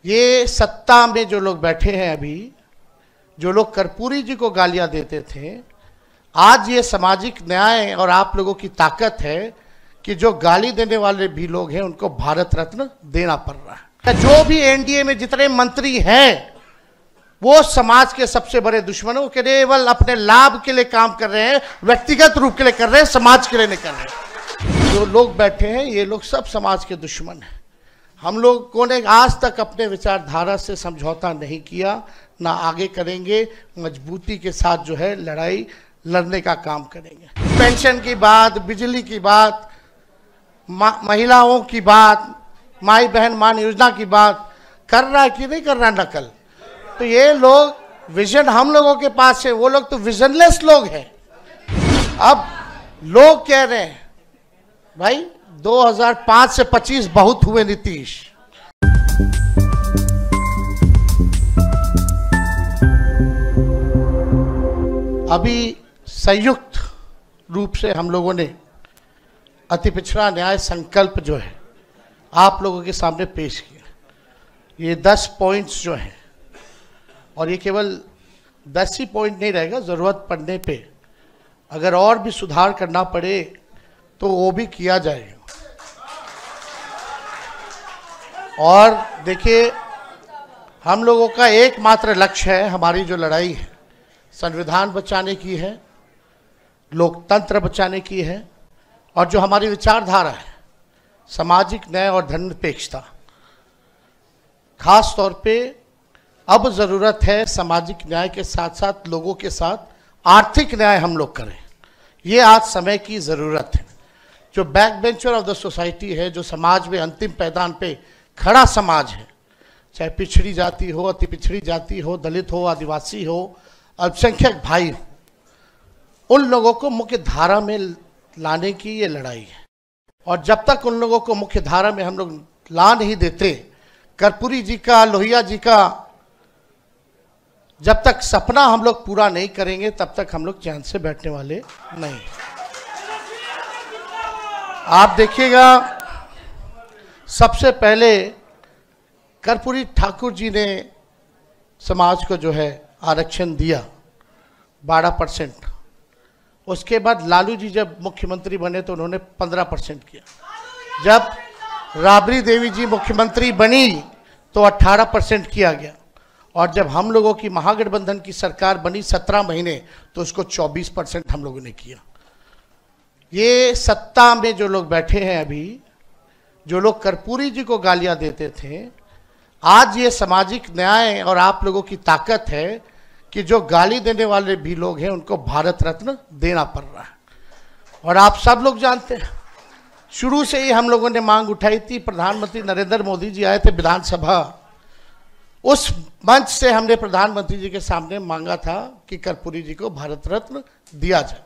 ये सत्ता में जो लोग बैठे हैं अभी, जो लोग कर्पूरी जी को गालियां देते थे, आज ये सामाजिक न्याय और आप लोगों की ताकत है कि जो गाली देने वाले भी लोग हैं उनको भारत रत्न देना पड़ रहा है। जो भी एनडीए में जितने मंत्री हैं वो समाज के सबसे बड़े दुश्मनों के केवल अपने लाभ के लिए काम कर रहे हैं, व्यक्तिगत रूप के लिए कर रहे हैं, समाज के लिए नहीं कर रहे। जो लोग बैठे हैं ये लोग सब समाज के दुश्मन हैं। हम लोगों ने आज तक अपने विचारधारा से समझौता नहीं किया, ना आगे करेंगे। मजबूती के साथ जो है लड़ाई लड़ने का काम करेंगे। पेंशन की बात, बिजली की बात, महिलाओं की बात, माई बहन मान योजना की बात कर रहा है कि नहीं कर रहा नकल। तो ये लोग विजन हम लोगों के पास है, वो लोग तो विजनलेस लोग हैं। अब लोग कह रहे हैं भाई 2005 से 25 बहुत हुए नीतीश। अभी संयुक्त रूप से हम लोगों ने अति पिछड़ा न्याय संकल्प जो है आप लोगों के सामने पेश किया। ये 10 पॉइंट्स जो हैं, और ये केवल 10 ही पॉइंट नहीं रहेगा, ज़रूरत पड़ने पे अगर और भी सुधार करना पड़े तो वो भी किया जाएगा। और देखिए, हम लोगों का एकमात्र लक्ष्य है, हमारी जो लड़ाई है संविधान बचाने की है, लोकतंत्र बचाने की है, और जो हमारी विचारधारा है सामाजिक न्याय और धर्मनिरपेक्षता। खास तौर पे अब ज़रूरत है सामाजिक न्याय के साथ साथ लोगों के साथ आर्थिक न्याय हम लोग करें। ये आज समय की ज़रूरत है। जो back bencher of the society है, जो समाज में अंतिम पैदान पे खड़ा समाज है, चाहे पिछड़ी जाति हो, अति पिछड़ी जाति हो, दलित हो, आदिवासी हो, अल्पसंख्यक भाई हो, उन लोगों को मुख्य धारा में लाने की ये लड़ाई है। और जब तक उन लोगों को मुख्य धारा में हम लोग ला नहीं देते, कर्पूरी जी का, लोहिया जी का जब तक सपना हम लोग पूरा नहीं करेंगे तब तक हम लोग चैन से बैठने वाले नहीं। आप देखिएगा, सबसे पहले कर्पूरी ठाकुर जी ने समाज को जो है आरक्षण दिया 12%। उसके बाद लालू जी जब मुख्यमंत्री बने तो उन्होंने 15% किया। जब राबड़ी देवी जी मुख्यमंत्री बनी तो 18% किया गया। और जब हम लोगों की महागठबंधन की सरकार बनी 17 महीने तो उसको 24% हम लोगों ने किया। ये सत्ता में जो लोग बैठे हैं अभी, जो लोग कर्पूरी जी को गालियां देते थे, आज ये सामाजिक न्याय और आप लोगों की ताकत है कि जो गाली देने वाले भी लोग हैं उनको भारत रत्न देना पड़ रहा है। और आप सब लोग जानते हैं, शुरू से ही हम लोगों ने मांग उठाई थी। प्रधानमंत्री नरेंद्र मोदी जी आए थे विधानसभा, उस मंच से हमने प्रधानमंत्री जी के सामने मांगा था कि कर्पूरी जी को भारत रत्न दिया जाए।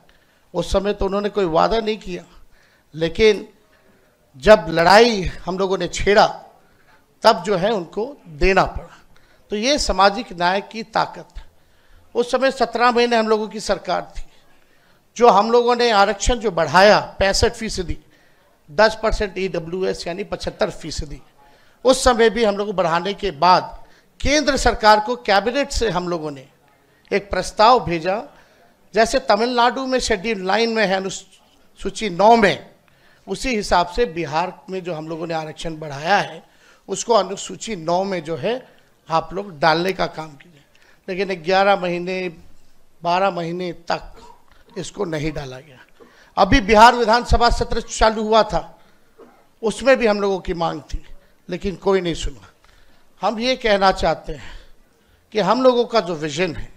उस समय तो उन्होंने कोई वादा नहीं किया, लेकिन जब लड़ाई हम लोगों ने छेड़ा तब जो है उनको देना पड़ा। तो ये सामाजिक न्याय की ताकत है। उस समय 17 महीने हम लोगों की सरकार थी। जो हम लोगों ने आरक्षण जो बढ़ाया 65%, 10% EWS यानी 75%, उस समय भी हम लोग बढ़ाने के बाद केंद्र सरकार को कैबिनेट से हम लोगों ने एक प्रस्ताव भेजा। जैसे तमिलनाडु में शेड्यूल 9 में है, अनुसूची 9 में, उसी हिसाब से बिहार में जो हम लोगों ने आरक्षण बढ़ाया है उसको अनुसूची 9 में जो है आप लोग डालने का काम कीजिए। लेकिन 11 महीने 12 महीने तक इसको नहीं डाला गया। अभी बिहार विधानसभा सत्र चालू हुआ था, उसमें भी हम लोगों की मांग थी, लेकिन कोई नहीं सुना। हम ये कहना चाहते हैं कि हम लोगों का जो विजन है,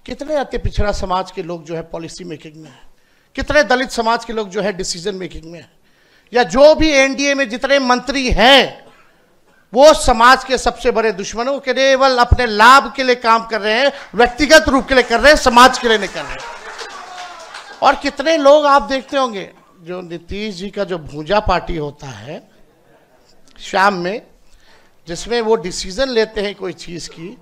कितने अति पिछड़ा समाज के लोग जो है पॉलिसी मेकिंग में है, कितने दलित समाज के लोग जो है डिसीजन मेकिंग में है, या जो भी एनडीए में जितने मंत्री हैं वो समाज के सबसे बड़े दुश्मनों के केवल अपने लाभ के लिए काम कर रहे हैं, व्यक्तिगत रूप के लिए कर रहे हैं, समाज के लिए नहीं कर रहे। और कितने लोग आप देखते होंगे, जो नीतीश जी का जो भूजा पार्टी होता है शाम में, जिसमें वो डिसीजन लेते हैं कोई चीज़ की,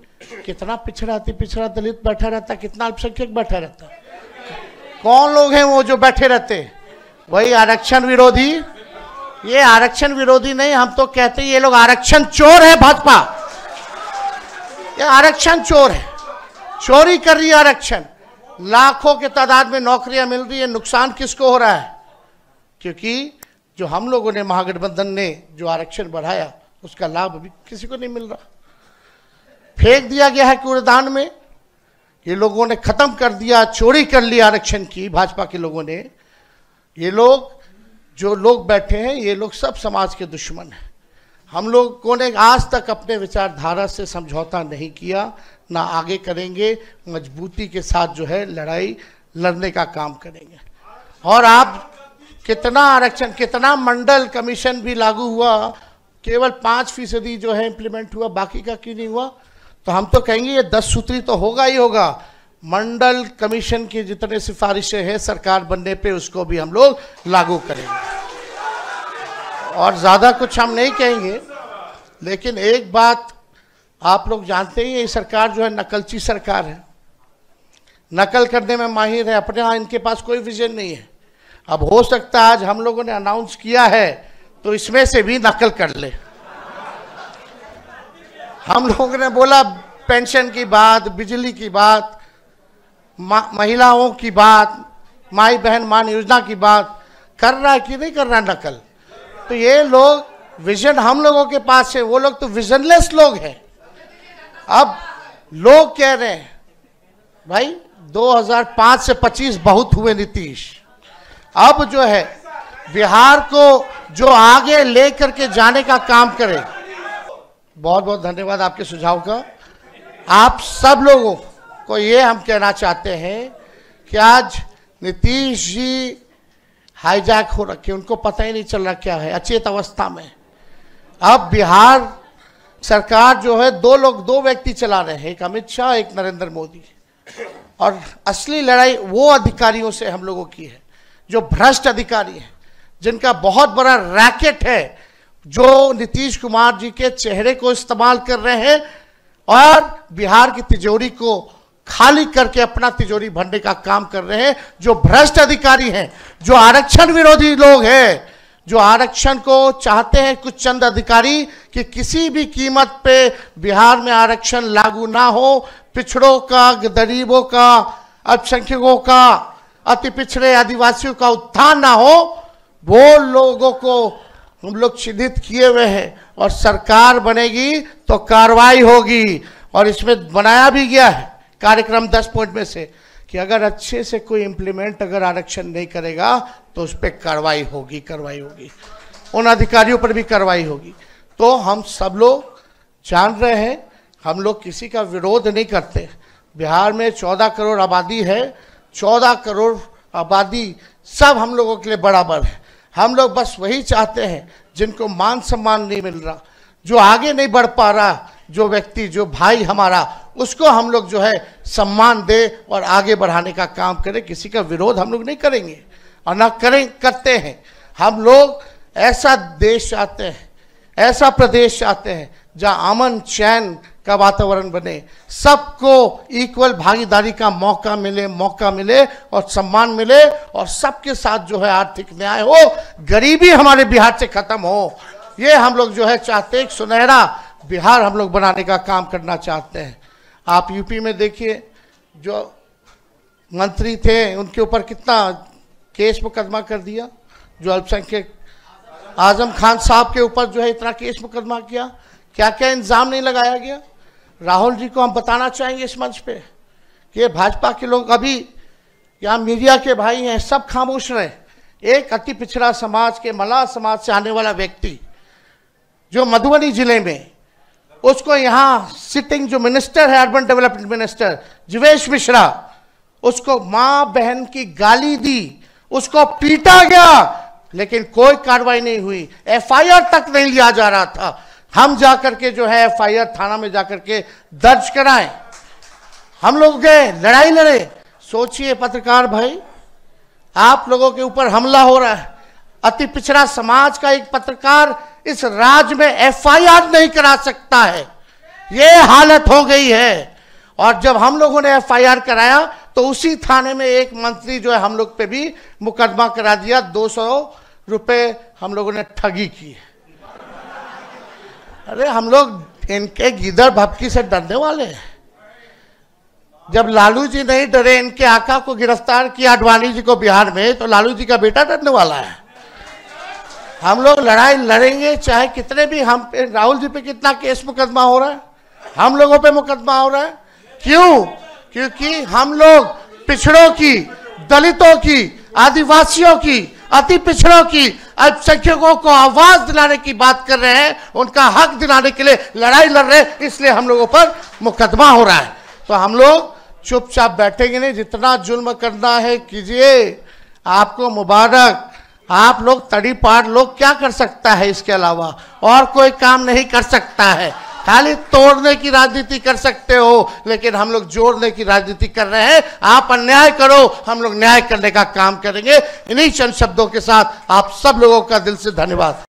कितना पिछड़ा अति पिछड़ा दलित बैठा रहता है, कितना अल्पसंख्यक बैठा रहता है। कौन लोग हैं वो जो बैठे रहते हैं? वही आरक्षण विरोधी। ये आरक्षण विरोधी नहीं, हम तो कहते हैं ये लोग आरक्षण चोर है भाजपा। ये आरक्षण चोर है, चोरी कर रही है आरक्षण। लाखों के तादाद में नौकरियां मिल रही है, नुकसान किसको हो रहा है? क्योंकि जो हम लोगों ने, महागठबंधन ने जो आरक्षण बढ़ाया, उसका लाभ अभी किसी को नहीं मिल रहा, फेंक दिया गया है कूड़ेदान में। ये लोगों ने खत्म कर दिया, चोरी कर ली आरक्षण की, भाजपा के लोगों ने। ये लोग, जो लोग बैठे हैं, ये लोग सब समाज के दुश्मन हैं। हम लोगों ने आज तक अपने विचारधारा से समझौता नहीं किया, ना आगे करेंगे। मजबूती के साथ जो है लड़ाई लड़ने का काम करेंगे। और आप कितना आरक्षण, कितना मंडल कमीशन भी लागू हुआ, केवल 5% जो है इम्प्लीमेंट हुआ, बाकी का क्यों नहीं हुआ? तो हम तो कहेंगे ये 10 सूत्री तो होगा ही होगा। मंडल कमीशन की जितने सिफारिशें हैं सरकार बनने पे, उसको भी हम लोग लागू करेंगे। और ज़्यादा कुछ हम नहीं कहेंगे। लेकिन एक बात आप लोग जानते ही, ये सरकार जो है नकलची सरकार है, नकल करने में माहिर है। अपने यहाँ इनके पास कोई विजन नहीं है। अब हो सकता है आज हम लोगों ने अनाउंस किया है तो इसमें से भी नकल कर ले। हम लोगों ने बोला पेंशन की बात, बिजली की बात, महिलाओं की बात, माई बहन मान योजना की बात, कर रहा है कि नहीं कर रहा नकल? तो ये लोग, विजन हम लोगों के पास है, वो लोग तो विजनलेस लोग हैं। अब लोग कह रहे हैं भाई 2005 से 25 बहुत हुए नीतीश, अब जो है बिहार को जो आगे लेकर के जाने का काम करे। बहुत बहुत धन्यवाद आपके सुझाव का। आप सब लोगों को ये हम कहना चाहते हैं कि आज नीतीश जी हाईजैक हो रखे, उनको पता ही नहीं चल रहा क्या है, अचेत अवस्था में। अब बिहार सरकार जो है दो व्यक्ति चला रहे हैं, एक अमित शाह, एक नरेंद्र मोदी। और असली लड़ाई वो अधिकारियों से हम लोगों की है जो भ्रष्ट अधिकारी हैं, जिनका बहुत बड़ा रैकेट है, जो नीतीश कुमार जी के चेहरे को इस्तेमाल कर रहे हैं और बिहार की तिजोरी को खाली करके अपना तिजोरी भरने का काम कर रहे हैं। जो भ्रष्ट अधिकारी हैं, जो आरक्षण विरोधी लोग हैं, जो आरक्षण को चाहते हैं कुछ चंद अधिकारी कि किसी भी कीमत पे बिहार में आरक्षण लागू ना हो, पिछड़ों का, गरीबों का, अल्पसंख्यकों का, अति पिछड़े आदिवासियों का उत्थान ना हो, वो लोगों को हम लोग चिन्हित किए हुए हैं। और सरकार बनेगी तो कार्रवाई होगी। और इसमें बनाया भी गया है कार्यक्रम 10 पॉइंट में से कि अगर अच्छे से कोई इम्प्लीमेंट अगर आरक्षण नहीं करेगा तो उस पर कार्रवाई होगी, उन अधिकारियों पर भी कार्रवाई होगी। तो हम सब लोग जान रहे हैं, हम लोग किसी का विरोध नहीं करते। बिहार में 14 करोड़ आबादी है, 14 करोड़ आबादी सब हम लोगों के लिए बराबर है। हम लोग बस वही चाहते हैं जिनको मान सम्मान नहीं मिल रहा, जो आगे नहीं बढ़ पा रहा, जो व्यक्ति, जो भाई हमारा, उसको हम लोग जो है सम्मान दे और आगे बढ़ाने का काम करें। किसी का विरोध हम लोग नहीं करेंगे और ना करते हैं। हम लोग ऐसा देश चाहते हैं, ऐसा प्रदेश चाहते हैं जहां अमन चैन का वातावरण बने, सबको इक्वल भागीदारी का मौका मिले और सम्मान मिले, और सबके साथ जो है आर्थिक न्याय हो, गरीबी हमारे बिहार से खत्म हो। ये हम लोग जो है चाहते हैं, एक सुनहरा बिहार हम लोग बनाने का काम करना चाहते हैं। आप यूपी में देखिए, जो मंत्री थे उनके ऊपर कितना केस मुकदमा कर दिया, जो अल्पसंख्यक आजम खान साहब के ऊपर जो है इतना केस मुकदमा किया, क्या क्या इंजाम नहीं लगाया गया। राहुल जी को हम बताना चाहेंगे इस मंच पे कि ये भाजपा के लोग, अभी यहाँ मीडिया के भाई हैं, सब खामोश रहे। एक अति पिछड़ा समाज के, मल्लाह समाज से आने वाला व्यक्ति जो मधुबनी जिले में, उसको यहाँ सिटिंग जो मिनिस्टर है, urban development minister Jeevesh Mishra, उसको माँ बहन की गाली दी, उसको पीटा गया, लेकिन कोई कार्रवाई नहीं हुई, एफआईआर तक नहीं लिया जा रहा था। हम जाकर के जो है एफआईआर थाना में जाकर के दर्ज कराएं, हम लोग गए, लड़ाई लड़े। सोचिए पत्रकार भाई, आप लोगों के ऊपर हमला हो रहा है, अति पिछड़ा समाज का एक पत्रकार इस राज्य में एफआईआर नहीं करा सकता है, ये हालत हो गई है। और जब हम लोगों ने एफआईआर कराया तो उसी थाने में एक मंत्री जो है हम लोग पे भी मुकदमा करा दिया, 200 रुपए हम लोगों ने ठगी की। अरे हम लोग इनके गीदड़ भपकी से डरने वाले हैं। जब लालू जी नहीं डरे, इनके आका को गिरफ्तार किया आडवाणी जी को बिहार में, तो लालू जी का बेटा डरने वाला है। हम लोग लड़ाई लड़ेंगे, चाहे कितने भी, हम राहुल जी पे कितना केस मुकदमा हो रहा है, हम लोगों पे मुकदमा हो रहा है। क्यों? क्योंकि हम लोग पिछड़ों की, दलितों की, आदिवासियों की, अति पिछड़ों की, अल्पसंख्यकों को आवाज दिलाने की बात कर रहे हैं, उनका हक दिलाने के लिए लड़ाई लड़ रहे हैं, इसलिए हम लोगों पर मुकदमा हो रहा है। तो हम लोग चुपचाप बैठेंगे नहीं, जितना जुल्म करना है कीजिए, आपको मुबारक। आप लोग तड़ी पार लोग क्या कर सकता है, इसके अलावा और कोई काम नहीं कर सकता है। खाली तोड़ने की राजनीति कर सकते हो, लेकिन हम लोग जोड़ने की राजनीति कर रहे हैं। आप अन्याय करो, हम लोग न्याय करने का काम करेंगे। इन्हीं चंद शब्दों के साथ आप सब लोगों का दिल से धन्यवाद।